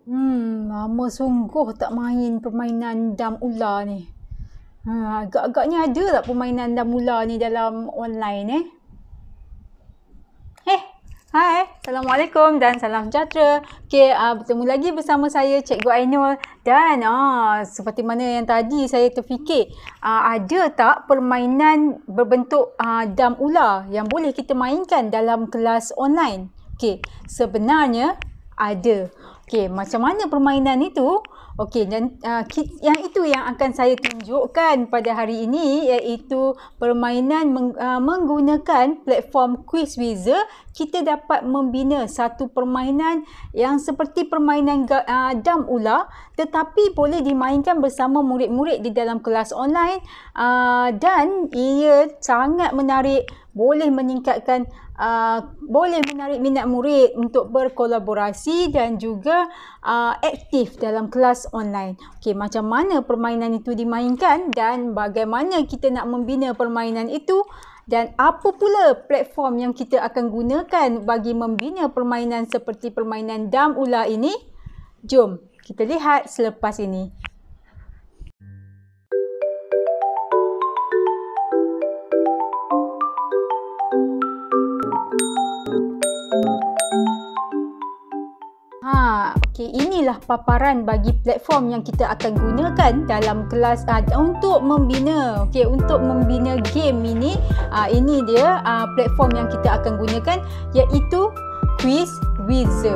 Lama sungguh tak main permainan dam ular ni. Agak-agaknya ada tak permainan dam ular ni dalam online Hai, Assalamualaikum dan salam sejahtera. Bertemu lagi bersama saya Cikgu Ainul dan seperti mana yang tadi saya terfikir, ada tak permainan berbentuk dam ular yang boleh kita mainkan dalam kelas online? Sebenarnya ada. Macam mana permainan itu? Dan yang itu yang akan saya tunjukkan pada hari ini, iaitu permainan menggunakan platform Quizizzer. Kita dapat membina satu permainan yang seperti permainan dam ular, tetapi boleh dimainkan bersama murid-murid di dalam kelas online, dan ia sangat menarik, boleh meningkatkan boleh menarik minat murid untuk berkolaborasi dan juga aktif dalam kelas online. Macam mana permainan itu dimainkan dan bagaimana kita nak membina permainan itu dan apa pula platform yang kita akan gunakan bagi membina permainan seperti permainan dam ular ini? Jom kita lihat selepas ini. Inilah paparan bagi platform yang kita akan gunakan dalam kelas untuk membina untuk membina game ini. Ini dia platform yang kita akan gunakan, iaitu Quizizzer.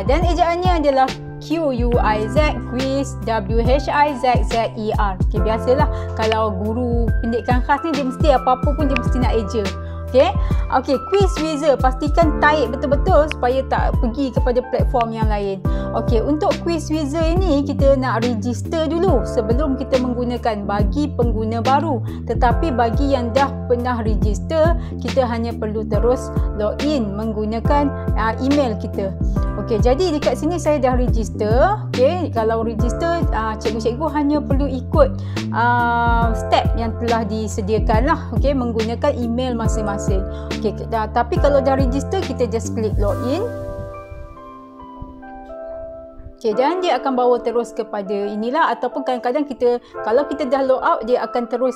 Dan ejaannya adalah QUIZ, Quiz, WHIZZER. Biasalah kalau guru pendidikan khas ni dia mesti apa-apa pun dia mesti nak eja. Quizizzer, pastikan tarik betul-betul supaya tak pergi kepada platform yang lain. Untuk Quizizzer ini kita nak register dulu sebelum kita menggunakan bagi pengguna baru. Tetapi bagi yang dah pernah register, kita hanya perlu terus login menggunakan email kita. Jadi dekat sini saya dah register. Kalau register, cikgu-cikgu hanya perlu ikut step yang telah disediakan lah, menggunakan email masing-masing. Tapi kalau dah register, kita just klik login. Dan dia akan bawa terus kepada inilah, ataupun kadang-kadang kalau kita dah log out, dia akan terus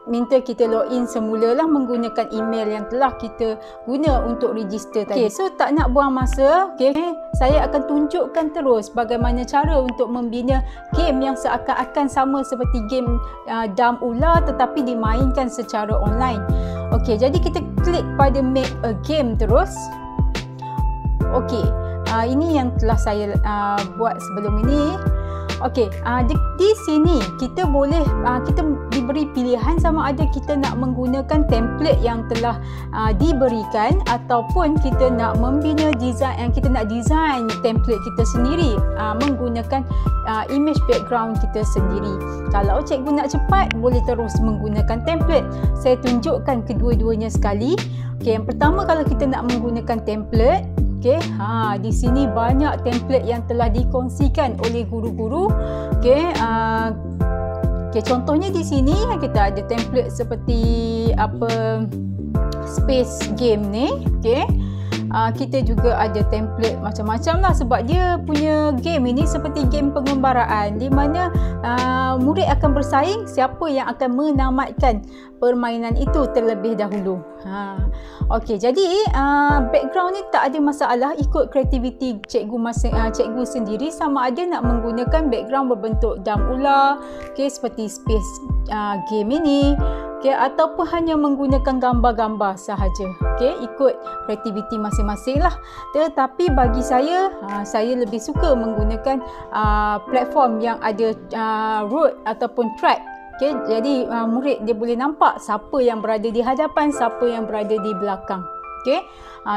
minta kita login semula lah menggunakan email yang telah kita guna untuk register tadi. So tak nak buang masa, saya akan tunjukkan terus bagaimana cara untuk membina game yang seakan-akan sama seperti game dam ular tetapi dimainkan secara online. Jadi kita klik pada make a game terus. Ini yang telah saya buat sebelum ini. Di sini kita boleh kita diberi pilihan sama ada kita nak menggunakan template yang telah diberikan ataupun kita nak membina design, yang kita nak design template kita sendiri menggunakan image background kita sendiri. Kalau cikgu nak cepat, boleh terus menggunakan template. Saya tunjukkan kedua-duanya sekali. Yang pertama, kalau kita nak menggunakan template, di sini banyak template yang telah dikongsikan oleh guru-guru. Contohnya di sini kita ada template seperti space game ni. Kita juga ada template macam-macam lah, sebab dia punya game ini seperti game pengembaraan di mana murid akan bersaing siapa yang akan menamatkan permainan itu terlebih dahulu. Jadi background ni tak ada masalah, ikut kreativiti cikgu sendiri, sama ada nak menggunakan background berbentuk dam ular seperti space game ini, ataupun hanya menggunakan gambar-gambar sahaja. Ikut kreativiti masing-masing lah. Tetapi bagi saya, saya lebih suka menggunakan platform yang ada road ataupun track. Jadi murid dia boleh nampak siapa yang berada di hadapan, siapa yang berada di belakang.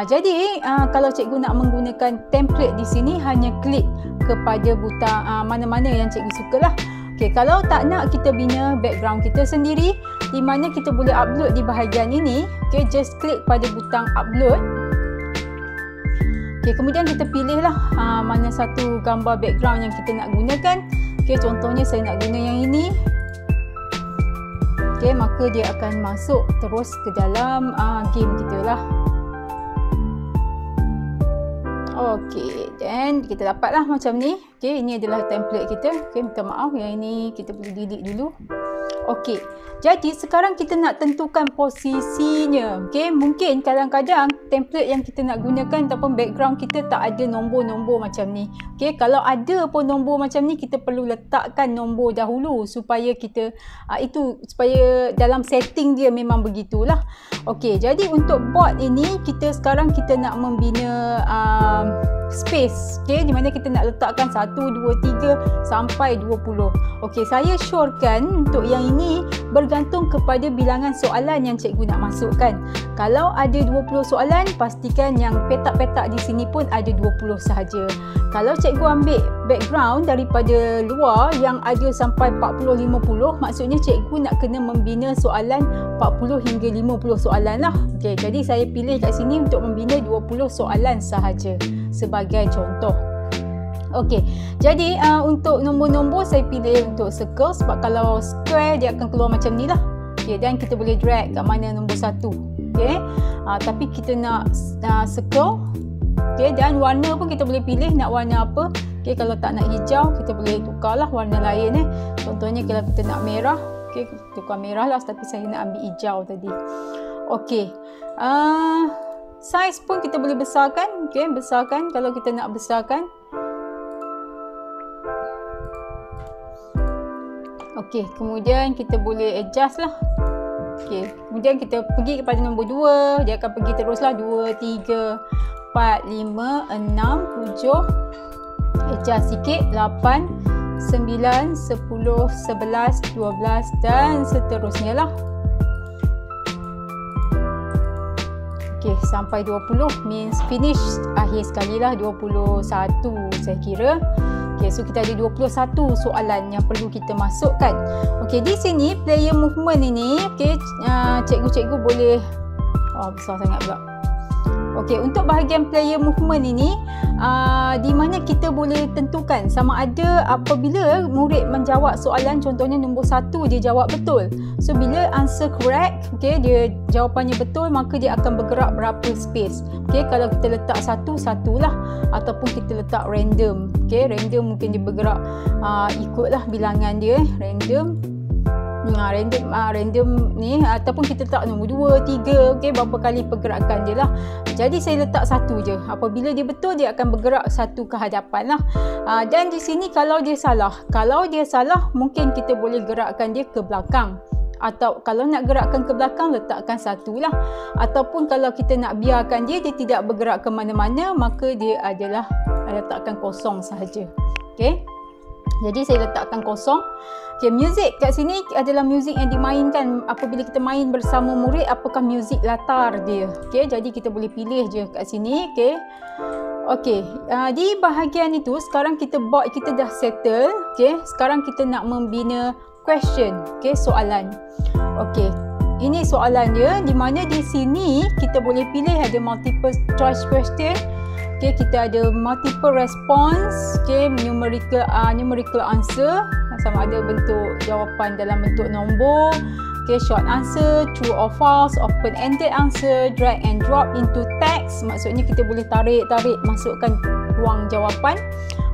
Jadi kalau cikgu nak menggunakan template di sini, hanya klik kepada butang mana-mana yang cikgu sukalah. Kalau tak nak kita bina background kita sendiri, di mana kita boleh upload di bahagian ini, just klik pada butang upload. Kemudian kita pilihlah mana satu gambar background yang kita nak gunakan. Contohnya saya nak guna yang ini. Maka dia akan masuk terus ke dalam game kita lah. Okey, dan kita dapatlah macam ni. Okey, ini adalah template kita. Okey, minta maaf yang ini kita perlu delete dulu. Okey, jadi sekarang kita nak tentukan posisinya. Okey, mungkin kadang-kadang template yang kita nak gunakan ataupun background kita tak ada nombor-nombor macam ni. Okey, kalau ada pun nombor macam ni, kita perlu letakkan nombor dahulu supaya kita supaya dalam setting dia memang begitulah. Okey, jadi untuk board ini sekarang kita nak membina space, okey, di mana kita nak letakkan 1, 2, 3 sampai 20. Okey, saya syorkan untuk yang ini bergantung kepada bilangan soalan yang cikgu nak masukkan. Kalau ada 20 soalan, pastikan yang petak-petak di sini pun ada 20 sahaja. Kalau cikgu ambil background daripada luar yang ada sampai 40-50, maksudnya cikgu nak kena membina soalan 40 hingga 50 soalan lah. Okey, jadi saya pilih kat sini untuk membina 20 soalan sahaja sebagai contoh. Okey, jadi untuk nombor-nombor saya pilih untuk circle, sebab kalau square dia akan keluar macam ni lah. Okey, dan kita boleh drag kat mana nombor 1. Okey, tapi kita nak circle. Okey, dan warna pun kita boleh pilih nak warna apa. Okey, kalau tak nak hijau, kita boleh tukarlah warna lain. Contohnya kalau kita nak merah, okey, tukar merah lah, tapi saya nak ambil hijau tadi. Okey, size pun kita boleh besarkan. Okey, besarkan kalau kita nak besarkan. Okey, kemudian kita boleh adjust lah. Okey, kemudian kita pergi kepada nombor 2, dia akan pergi teruslah 2, 3, 4, 5, 6, 7. Adjust sikit, 8, 9, 10, 11, 12 dan seterusnya lah. Okey, sampai 20 means finish, akhir sekali lah 21 saya kira. Okey, so kita ada 21 soalan yang perlu kita masukkan. Okey, di sini player movement ini, okey, cikgu-cikgu boleh besar sangat pula. Okey, untuk bahagian player movement ini di mana kita boleh tentukan sama ada apabila murid menjawab soalan, contohnya nombor 1 dia jawab betul. So bila answer correct, okey, dia jawapannya betul, maka dia akan bergerak berapa space. Okey, kalau kita letak 1 lah, ataupun kita letak random. Okey, random mungkin dia bergerak ikutlah bilangan dia, random. Random ni, ataupun kita letak nombor 2, 3, okey, berapa kali pergerakan dia lah. Jadi saya letak 1 je. Apabila dia betul, dia akan bergerak 1 ke hadapan lah. Dan di sini kalau dia salah, mungkin kita boleh gerakkan dia ke belakang. Atau kalau nak gerakkan ke belakang, letakkan 1 lah. Ataupun kalau kita nak biarkan dia tidak bergerak ke mana-mana, maka dia adalah letakkan kosong sahaja. Okey, jadi saya letakkan kosong. Okay, music kat sini adalah muzik yang dimainkan apabila kita main bersama murid, apakah muzik latar dia. Okay, jadi kita boleh pilih je kat sini. Okay, di bahagian itu sekarang board kita dah settle. Okay, sekarang kita nak membina question. Okay, soalan. Okay, ini soalan dia, di mana di sini kita boleh pilih ada multiple choice question. Okay, kita ada multiple response, okay, numerical answer, sama ada bentuk jawapan dalam bentuk nombor, okay, short answer, true or false, open-ended answer, drag and drop into text, maksudnya kita boleh tarik masukkan ruang jawapan,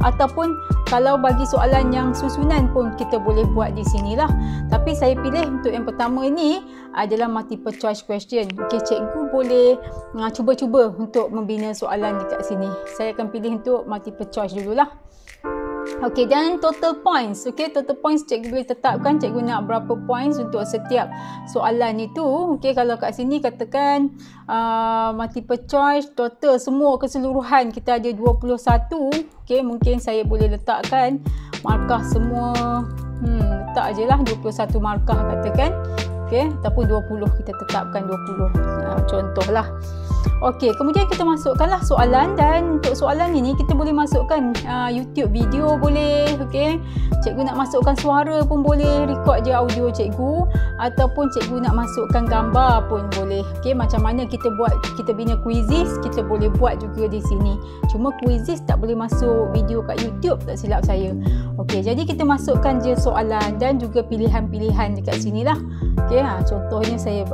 ataupun kalau bagi soalan yang susunan pun kita boleh buat di sinilah. Tapi saya pilih untuk yang pertama ini adalah multiple choice question. Okey, cikgu boleh cuba-cuba untuk membina soalan dekat sini. Saya akan pilih untuk multiple choice dululah. Okey, dan total points. Okey, total points cikgu boleh tetapkan cikgu nak berapa points untuk setiap soalan itu. Okey, kalau kat sini katakan multiple choice total semua keseluruhan kita ada 21. Okey, mungkin saya boleh letakkan markah semua. Letak je lah 21 markah katakan. Okey, ataupun 20, kita tetapkan 20. Contohlah. Okey, kemudian kita masukkanlah soalan, dan untuk soalan ini kita boleh masukkan YouTube video boleh. Okey, cikgu nak masukkan suara pun boleh, record je audio cikgu, ataupun cikgu nak masukkan gambar pun boleh. Okey, macam mana kita bina quizzes, kita boleh buat juga di sini. Cuma quizzes tak boleh masuk video kat YouTube, tak silap saya. Okey, jadi kita masukkan je soalan dan juga pilihan-pilihan dekat sinilah. Okey, contohnya saya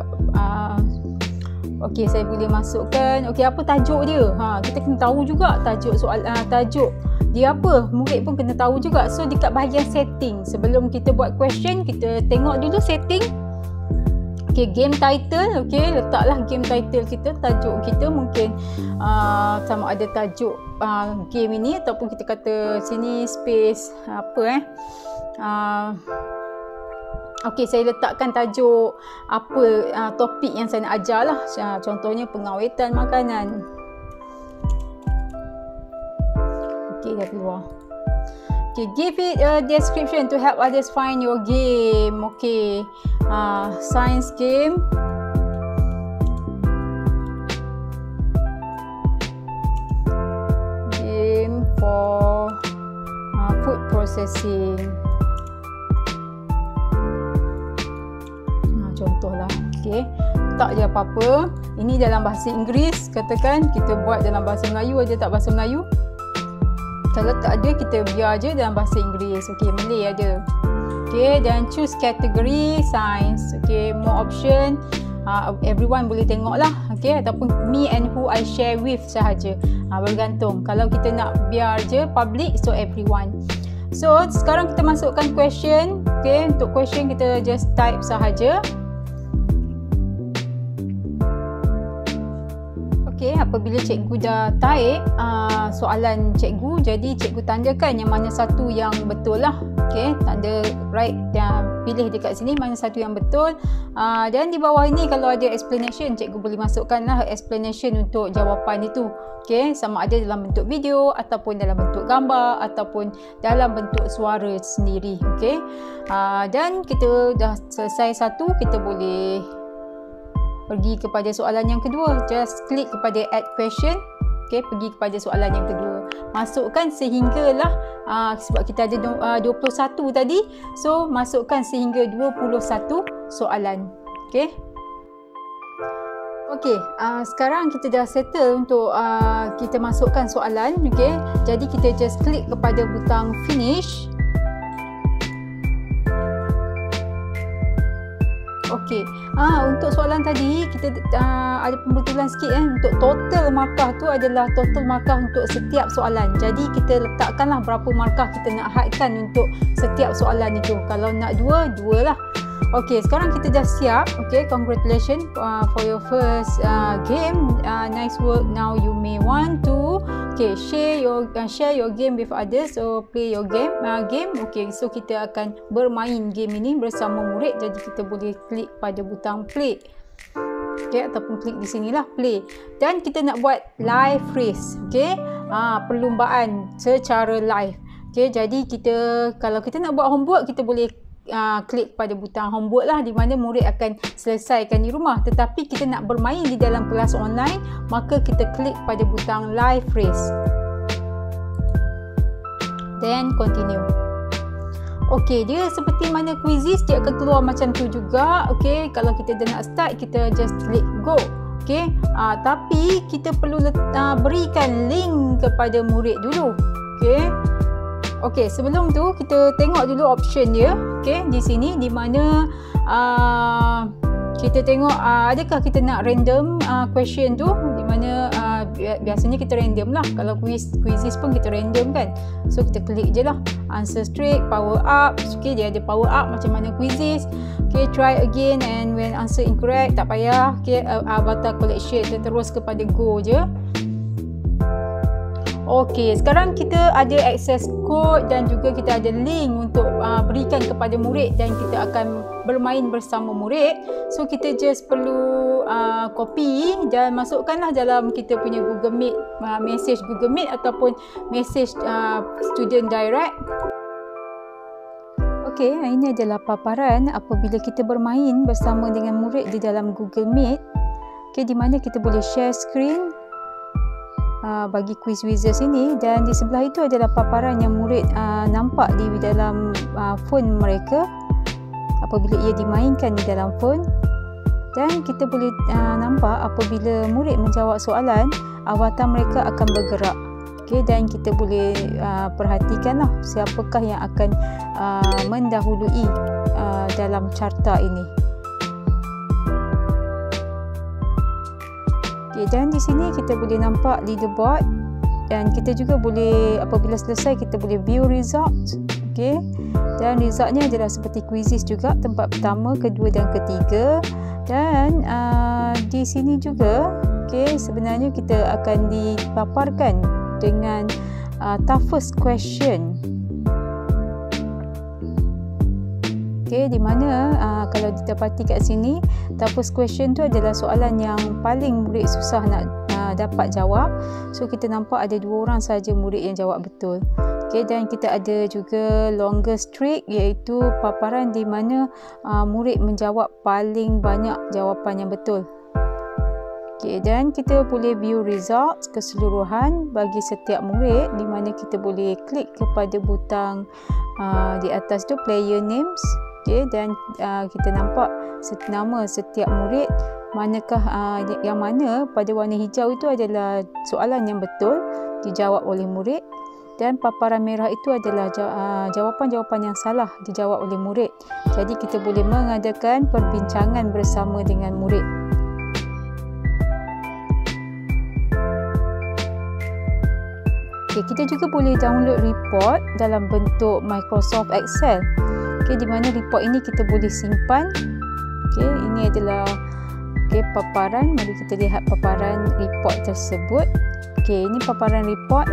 Okey, saya boleh masukkan okey apa tajuk dia. Kita kena tahu juga tajuk tajuk dia apa. Murid pun kena tahu juga. So dekat bahagian setting, sebelum kita buat question, kita tengok dulu setting. Okey, game title. Okey, letaklah game title kita, tajuk kita mungkin sama ada tajuk game ini ataupun kita kata sini space okey, saya letakkan tajuk apa topik yang saya nak ajar lah. Contohnya pengawetan makanan. Okey, dah keluar. Okey, give it a description to help others find your game. Okey, science game. Game for food processing. Contohlah. Okey, tak je apa-apa. Ini dalam bahasa Inggeris, katakan kita buat dalam bahasa Melayu, ada tak bahasa Melayu? Kalau tak ada, kita biar je dalam bahasa Inggeris. Okey, Malay ada. Okey, dan choose category science. Okey, more option. Everyone boleh tengok lah. Okey, ataupun me and who I share with sahaja. Bergantung. Kalau kita nak biar je public, so everyone. So, sekarang kita masukkan question. Okey, untuk question kita just type sahaja. Okey, apabila cikgu dah type soalan cikgu, jadi cikgu tandakan yang mana satu yang betul lah. Okey, tanda right dan pilih dekat sini mana satu yang betul. Dan di bawah ini kalau ada explanation, cikgu boleh masukkanlah explanation untuk jawapan itu. Okey, sama ada dalam bentuk video ataupun dalam bentuk gambar ataupun dalam bentuk suara sendiri. Okey, dan kita dah selesai satu, kita boleh pergi kepada soalan yang kedua. Just klik kepada add question. Okey, pergi kepada soalan yang kedua. Masukkan sehinggalah sebab kita ada 21 tadi. So, masukkan sehingga 21 soalan. Okey. Okey, sekarang kita dah settle untuk kita masukkan soalan. Okey. Jadi kita just klik kepada butang finish. Okey, untuk soalan tadi kita ada pembetulan sikit untuk total markah tu adalah total markah untuk setiap soalan. Jadi kita letakkanlah berapa markah kita nak hadkan untuk setiap soalan itu. Kalau nak dua lah. Okey, sekarang kita dah siap. Okey, congratulations for your first game. Nice work. Now you may want to share your game with others. So play your game. Okey, so kita akan bermain game ini bersama murid. Jadi kita boleh klik pada butang play. Okey, ataupun klik di sinilah play. Dan kita nak buat live race. Okey, perlumbaan secara live. Okey, jadi kalau kita nak buat homework, kita boleh klik pada butang homework lah, di mana murid akan selesaikan di rumah. Tetapi kita nak bermain di dalam kelas online, maka kita klik pada butang live race. Then continue. Okey, dia seperti mana quizzes, dia akan keluar macam tu juga. Okey, kalau kita dah nak start, kita just klik go. Okey, tapi kita perlu berikan link kepada murid dulu. Okey. Okey, sebelum tu kita tengok dulu option dia. Okey, di sini di mana kita tengok adakah kita nak random question tu, di mana biasanya kita random lah. Kalau quizzes pun kita random kan. So kita klik je lah answer straight, power up. Okey, dia ada power up macam mana quizzes. Okey, try again and when answer incorrect, tak payah. Okey, avatar collection, kita terus kepada go je. Okey, sekarang kita ada access code dan juga kita ada link untuk berikan kepada murid dan kita akan bermain bersama murid. So kita just perlu copy dan masukkanlah dalam kita punya Google Meet, message Google Meet ataupun message student direct. Okey, ini adalah paparan apabila kita bermain bersama dengan murid di dalam Google Meet. Okey, di mana kita boleh share screen bagi quiz wizards ini, dan di sebelah itu adalah paparan yang murid nampak di dalam phone mereka apabila ia dimainkan di dalam phone. Dan kita boleh nampak apabila murid menjawab soalan, avatar mereka akan bergerak. Okey, dan kita boleh perhatikanlah siapakah yang akan mendahului dalam carta ini. Okay, dan di sini kita boleh nampak leaderboard dan kita juga boleh apabila selesai kita boleh view results. Okay, dan resultnya adalah seperti quizzes juga, tempat pertama, kedua dan ketiga. Dan di sini juga okay, sebenarnya kita akan dipaparkan dengan toughest question. Okay, di mana kalau didapati kat sini, toughest question tu adalah soalan yang paling murid susah nak dapat jawab. So kita nampak ada 2 orang saja murid yang jawab betul. Okay, dan kita ada juga longest streak, iaitu paparan di mana murid menjawab paling banyak jawapan yang betul. Okay, dan kita boleh view results keseluruhan bagi setiap murid, di mana kita boleh klik kepada butang di atas tu player names. Okay, dan kita nampak nama setiap murid, manakah yang mana pada warna hijau itu adalah soalan yang betul dijawab oleh murid, dan paparan merah itu adalah jawapan-jawapan yang salah dijawab oleh murid. Jadi kita boleh mengadakan perbincangan bersama dengan murid. Okay, kita juga boleh download report dalam bentuk Microsoft Excel. Okay, di mana report ini kita boleh simpan. Okay, ini adalah paparan. Mari kita lihat paparan report tersebut. Okay, ini paparan report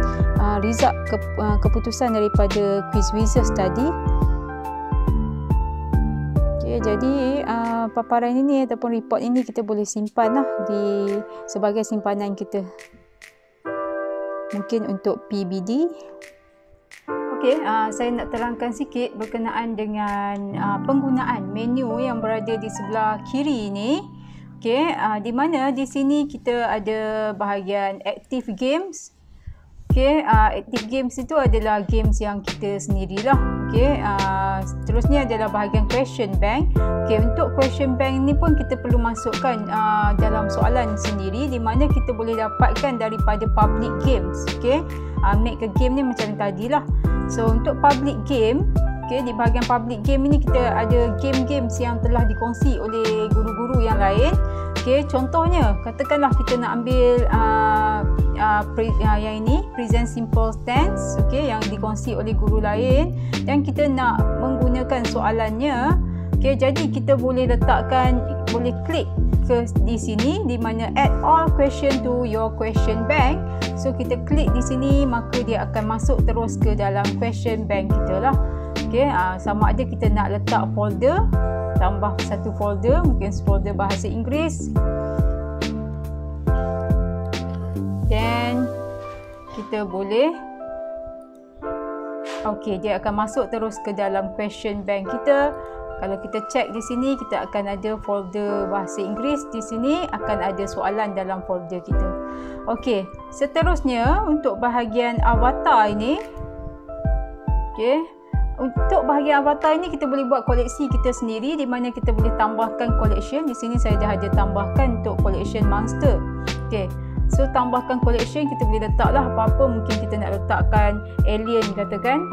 result keputusan daripada Quizizz tadi. Okay, jadi paparan ini ataupun report ini kita boleh simpan lah sebagai simpanan kita. Mungkin untuk PBD. Okey, saya nak terangkan sikit berkenaan dengan penggunaan menu yang berada di sebelah kiri ini. Okey, di mana di sini kita ada bahagian active games. Okey, active games itu adalah games yang kita sendirilah. Okey, seterusnya adalah bahagian question bank. Okey, untuk question bank ni pun kita perlu masukkan dalam soalan sendiri, di mana kita boleh dapatkan daripada public games. Okey, make a game ni macam tadi lah. So untuk public game, okay, di bahagian public game ini kita ada game-games yang telah dikongsi oleh guru-guru yang lain. Okay, contohnya katakanlah kita nak ambil yang ini present simple tense, okay, yang dikongsi oleh guru lain, dan kita nak menggunakan soalannya. Okay, jadi kita boleh klik di sini di mana add all question to your question bank. So kita klik di sini, maka dia akan masuk terus ke dalam question bank kita lah. Okay, sama ada kita nak letak folder, tambah satu folder, mungkin folder bahasa Inggeris, dan kita boleh dia akan masuk terus ke dalam question bank kita. Kalau kita cek di sini, kita akan ada folder bahasa Inggeris. Di sini akan ada soalan dalam folder kita. Okey, seterusnya untuk bahagian avatar ini. Okey, untuk bahagian avatar ini kita boleh buat koleksi kita sendiri, di mana kita boleh tambahkan collection. Di sini saya dah ada tambahkan untuk collection monster. Okey, so tambahkan collection, kita boleh letaklah apa-apa. Mungkin kita nak letakkan alien katakan,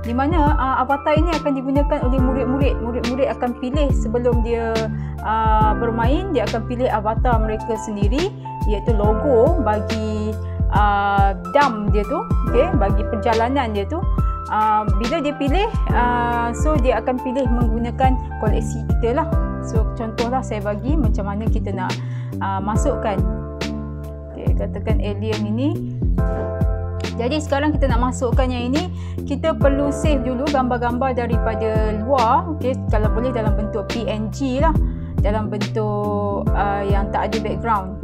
di mana avatar ini akan digunakan oleh murid-murid. Murid-murid akan pilih sebelum dia bermain, dia akan pilih avatar mereka sendiri, iaitu logo bagi dam dia tu, okay, bagi perjalanan dia tu. Bila dia pilih, so dia akan pilih menggunakan koleksi kita lah. So contohlah saya bagi macam mana kita nak masukkan. Okay, katakan alien ini. Jadi sekarang kita nak masukkan yang ini, kita perlu save dulu gambar-gambar daripada luar. Okay, kalau boleh dalam bentuk PNG lah, dalam bentuk yang tak ada background.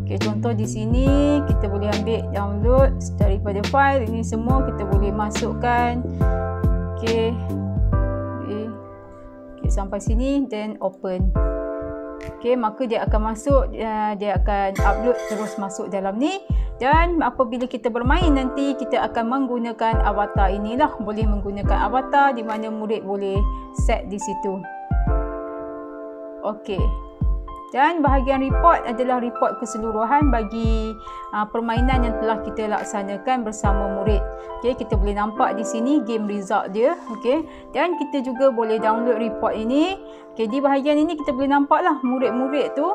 Okay, contoh di sini kita boleh ambil download daripada file ini, semua kita boleh masukkan. Okay, sampai sini, then open. Okay, maka dia akan masuk, dia akan upload terus masuk dalam ni. Dan apabila kita bermain nanti, kita akan menggunakan avatar inilah. Boleh menggunakan avatar di mana murid boleh set di situ. Okey. Dan bahagian report adalah report keseluruhan bagi permainan yang telah kita laksanakan bersama murid. Okey, kita boleh nampak di sini game result dia. Okey, dan kita juga boleh download report ini. Okey, di bahagian ini kita boleh nampaklah murid-murid tu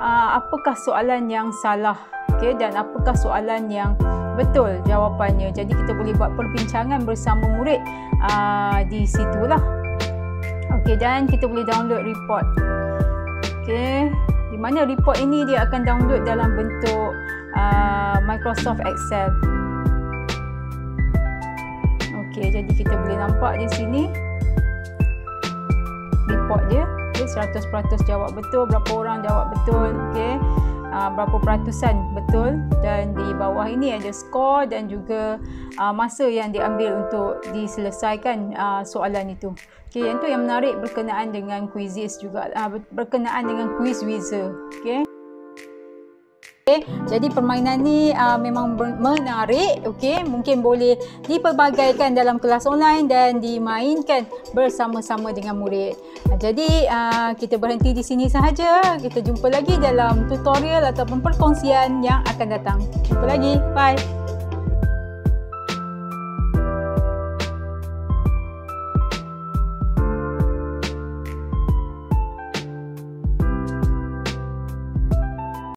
apakah soalan yang salah, okey, dan apakah soalan yang betul jawapannya. Jadi kita boleh buat perbincangan bersama murid di situlah. Okey, dan kita boleh download report. Okey, di mana report ini dia akan download dalam bentuk Microsoft Excel. Okey, jadi kita boleh nampak di sini report dia. Okay, 100% jawab betul, berapa orang jawab betul, okey. Berapa peratusan betul, dan di bawah ini ada skor dan juga masa yang diambil untuk diselesaikan soalan itu. Okey, yang tu yang menarik berkenaan dengan quizzes juga, berkenaan dengan Quizizzer, okey. Okay, jadi permainan ni memang menarik, okey, mungkin boleh dipelbagaikan dalam kelas online dan dimainkan bersama-sama dengan murid. Jadi kita berhenti di sini sahaja. Kita jumpa lagi dalam tutorial ataupun perkongsian yang akan datang. Jumpa lagi. Bye.